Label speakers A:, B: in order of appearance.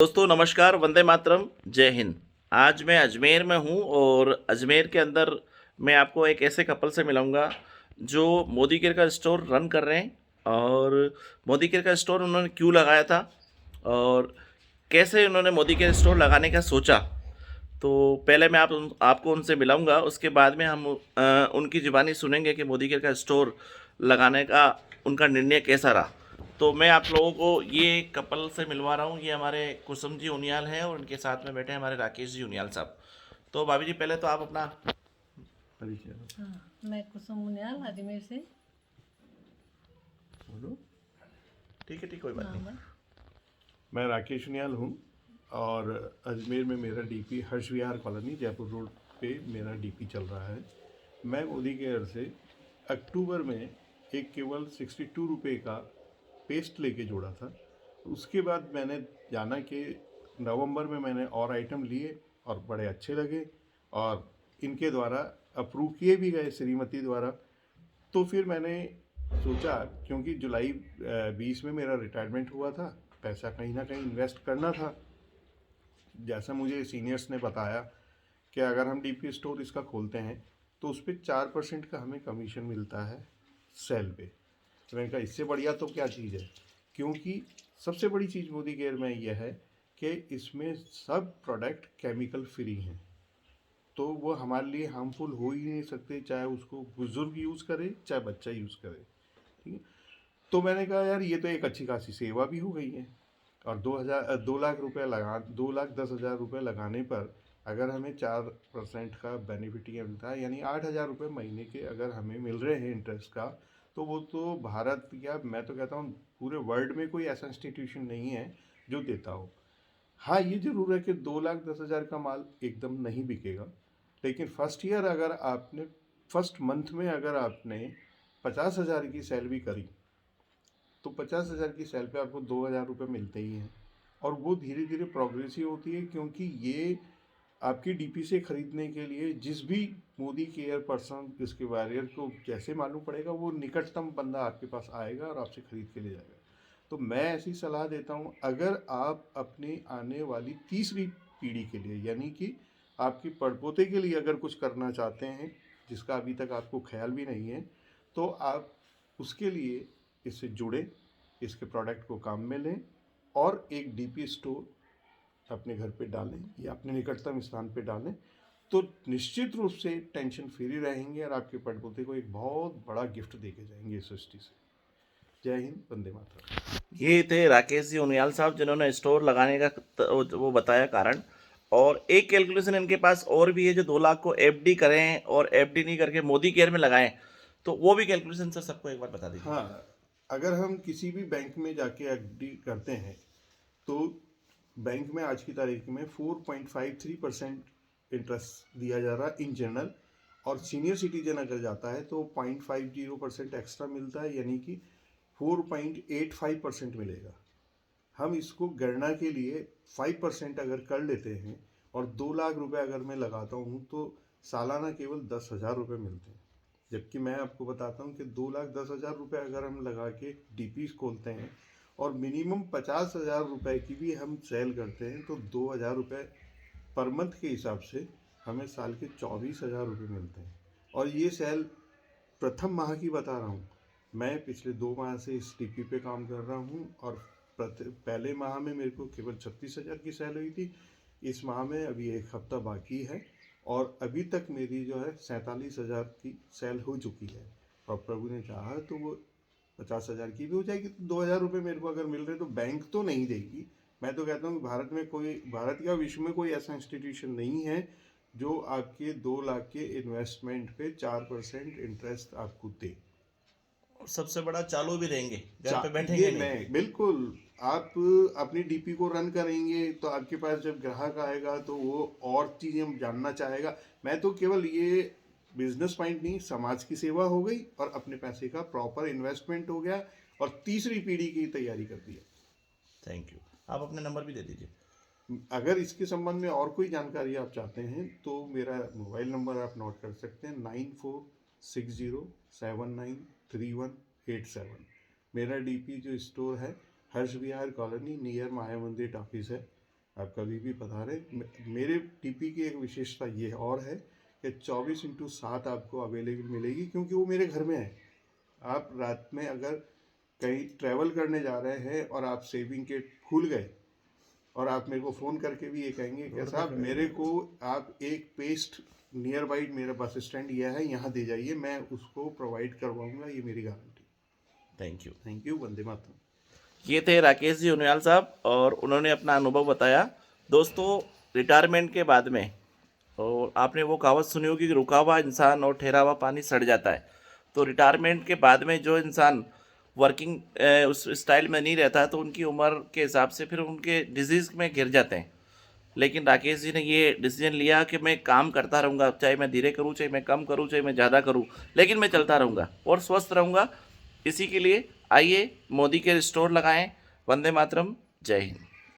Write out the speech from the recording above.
A: दोस्तों नमस्कार, वंदे मातरम, जय हिंद। आज मैं अजमेर में हूँ और अजमेर के अंदर मैं आपको एक ऐसे कपल से मिलाऊंगा जो मोदी केयर का स्टोर रन कर रहे हैं। और मोदी केयर का स्टोर उन्होंने क्यों लगाया था और कैसे उन्होंने मोदी केयर स्टोर लगाने का सोचा। तो पहले मैं आपको उनसे मिलाऊंगा, उसके बाद में हम उनकी ज़ुबानी सुनेंगे कि मोदी केयर का स्टोर लगाने का उनका निर्णय कैसा रहा। तो मैं आप लोगों को ये कपल से मिलवा रहा हूँ। ये हमारे कुसुम जी उनियाल हैं और उनके साथ में बैठे हैं हमारे राकेश जी उनियाल साहब। तो भाभी जी, पहले तो आप अपना परिचय दो।
B: हाँ, मैं कुसुम मुनियाल अजमेर से।
A: बोलो। ठीक है, ठीक, कोई बात
B: हाँ
A: नहीं।
B: मैं
C: मैं राकेश नियाल हूँ और अजमेर में मेरा डीपी हर्ष विहार कॉलोनी जयपुर रोड पे मेरा डीपी चल रहा है। मैं मोदी केयर से अक्टूबर में एक केवल 62 रुपये का पेस्ट लेके जोड़ा था। उसके बाद मैंने जाना कि नवंबर में मैंने और आइटम लिए और बड़े अच्छे लगे और इनके द्वारा अप्रूव किए भी गए श्रीमती द्वारा। तो फिर मैंने सोचा, क्योंकि जुलाई 20 में मेरा रिटायरमेंट हुआ था, पैसा कहीं ना कहीं इन्वेस्ट करना था। जैसा मुझे सीनियर्स ने बताया कि अगर हम डीपी स्टोर इसका खोलते हैं तो उस पर 4% का हमें कमीशन मिलता है सेल पे। तो मैंने कहा इससे बढ़िया तो क्या चीज़ है, क्योंकि सबसे बड़ी चीज़ मोदी केयर में यह है कि इसमें सब प्रोडक्ट केमिकल फ्री हैं। तो वो हमारे लिए हार्मफुल हो ही नहीं सकते, चाहे उसको बुजुर्ग यूज़ करे चाहे बच्चा यूज़ करे। ठीक है। तो मैंने कहा यार ये तो एक अच्छी खासी सेवा भी हो गई है। और 2 लाख रुपए लगा 2,10,000 रुपये लगाने पर अगर हमें 4% का बेनिफिट ये मिलता है, यानी 8,000 रुपये महीने के अगर हमें मिल रहे हैं इंटरेस्ट का, तो वो तो भारत या मैं तो कहता हूँ पूरे वर्ल्ड में कोई ऐसा इंस्टीट्यूशन नहीं है जो देता हो। हाँ, ये ज़रूर है कि 2,10,000 का माल एकदम नहीं बिकेगा, लेकिन फर्स्ट ईयर अगर आपने फर्स्ट मंथ में अगर आपने 50,000 की सैलरी करी तो 50,000 की सैल पे आपको 2,000 रुपये मिलते ही हैं। और वो धीरे धीरे प्रोग्रेसिव होती है, क्योंकि ये आपकी डीपी से खरीदने के लिए जिस भी मोदी केयर पर्सन इसके वॉरियर को जैसे मालूम पड़ेगा वो निकटतम बंदा आपके पास आएगा और आपसे खरीद के ले जाएगा। तो मैं ऐसी सलाह देता हूँ, अगर आप अपने आने वाली तीसरी पीढ़ी के लिए, यानी कि आपकी पड़पोते के लिए अगर कुछ करना चाहते हैं जिसका अभी तक आपको ख्याल भी नहीं है, तो आप उसके लिए इससे जुड़े, इसके प्रोडक्ट को काम में लें और एक डीपी स्टोर अपने घर पे डालें या अपने निकटतम स्थान पे डालें, तो निश्चित रूप से टेंशन फ्री रहेंगे और आपके पड़पोते को एक बहुत बड़ा गिफ्ट दे के जाएंगे इस सृष्टि से। जय हिंद, वंदे मातरम।
A: ये थे राकेश जी उनियाल साहब जिन्होंने स्टोर लगाने का वो बताया कारण। और एक कैलकुलेशन इनके पास और भी है, जो 2 लाख को एफडी करें और एफडी नहीं करके मोदी केयर में लगाएं। तो वो भी कैलकुलेशन सर सबको एक बार बता दीजिए।
C: हाँ, अगर हम किसी भी बैंक में जाके एफडी करते हैं तो बैंक में आज की तारीख में 4.53% इंटरेस्ट दिया जा रहा है इन जनरल। और सीनियर सिटीजन अगर जाता है तो 0.50% एक्स्ट्रा मिलता है, यानी कि 4.85% मिलेगा। हम इसको गणना के लिए 5% अगर कर लेते हैं और 2 लाख रुपए अगर मैं लगाता हूँ तो सालाना केवल 10,000 रुपये मिलते हैं। जबकि मैं आपको बताता हूँ कि 2,10,000 रुपये अगर हम लगा के डीपी खोलते हैं और मिनिमम 50,000 रुपये की भी हम सेल करते हैं तो 2,000 रुपये पर मंथ के हिसाब से हमें साल के 24,000 रुपये मिलते हैं। और ये सेल प्रथम माह की बता रहा हूँ, मैं पिछले 2 माह से इस डीपी पे काम कर रहा हूँ और पहले माह में मेरे को केवल 36,000 की सेल हुई थी। इस माह में अभी एक हफ्ता बाकी है और अभी तक मेरी जो है 47,000 की सेल हो चुकी है। और प्रभु ने चाहा तो वो 50,000 की भी हो जाएगी। तो 2,000 रुपये मेरे को अगर मिल रहे तो बैंक तो नहीं देगी। मैं तो कहता हूँ कि भारत या विश्व में कोई ऐसा इंस्टीट्यूशन नहीं है जो आपके 2 लाख के इन्वेस्टमेंट पे 4% इंटरेस्ट आपको दे।
A: और सबसे बड़ा चालू भी रहेंगे, घर पे
C: ये
A: बैठेंगे नहीं।
C: मैं बिल्कुल, आप अपनी डीपी को रन करेंगे तो आपके पास जब ग्राहक आएगा तो वो और चीज़ें जानना चाहेगा। मैं तो केवल ये बिजनेस पॉइंट नहीं, समाज की सेवा हो गई और अपने पैसे का प्रॉपर इन्वेस्टमेंट हो गया और तीसरी पीढ़ी की तैयारी कर दी।
A: Thank you. आप अपने नंबर भी दे दीजिए।
C: अगर इसके संबंध में और कोई जानकारी आप चाहते हैं तो मेरा मोबाइल नंबर आप नोट कर सकते हैं, 9460793187। मेरा डीपी जो स्टोर है हर्ष विहार कॉलोनी नियर माया मंदिर ऑफिस है। आप कभी भी पधारें। मेरे डीपी की एक विशेषता ये और है कि 24/7 आपको अवेलेबल मिलेगी, क्योंकि वो मेरे घर में है। आप रात में अगर कहीं ट्रैवल करने जा रहे हैं और आप सेविंग किट भूल गए और आप मेरे को फ़ोन करके भी ये कहेंगे कि साहब मेरे को आप एक पेस्ट नियर बाई मेरा बस स्टैंड यह है, यहाँ दे जाइए, मैं उसको प्रोवाइड करवाऊँगा, ये मेरी गारंटी।
A: Thank
C: you. वंदे मातरम।
A: ये थे राकेश जी उनियाल साहब और उन्होंने अपना अनुभव बताया। दोस्तों, रिटायरमेंट के बाद में, और आपने वो कहावत सुनी होगी कि रुका हुआ इंसान और ठहरा हुआ पानी सड़ जाता है। तो रिटायरमेंट के बाद में जो इंसान वर्किंग उस स्टाइल में नहीं रहता तो उनकी उम्र के हिसाब से फिर उनके डिजीज़ में घिर जाते हैं। लेकिन राकेश जी ने ये डिसीजन लिया कि मैं काम करता रहूँगा, चाहे मैं धीरे करूँ, चाहे मैं कम करूँ, चाहे मैं ज़्यादा करूँ, लेकिन मैं चलता रहूँगा और स्वस्थ रहूँगा। इसी के लिए आइए मोदी के स्टोर लगाएं। वंदे मातरम। जय हिंद।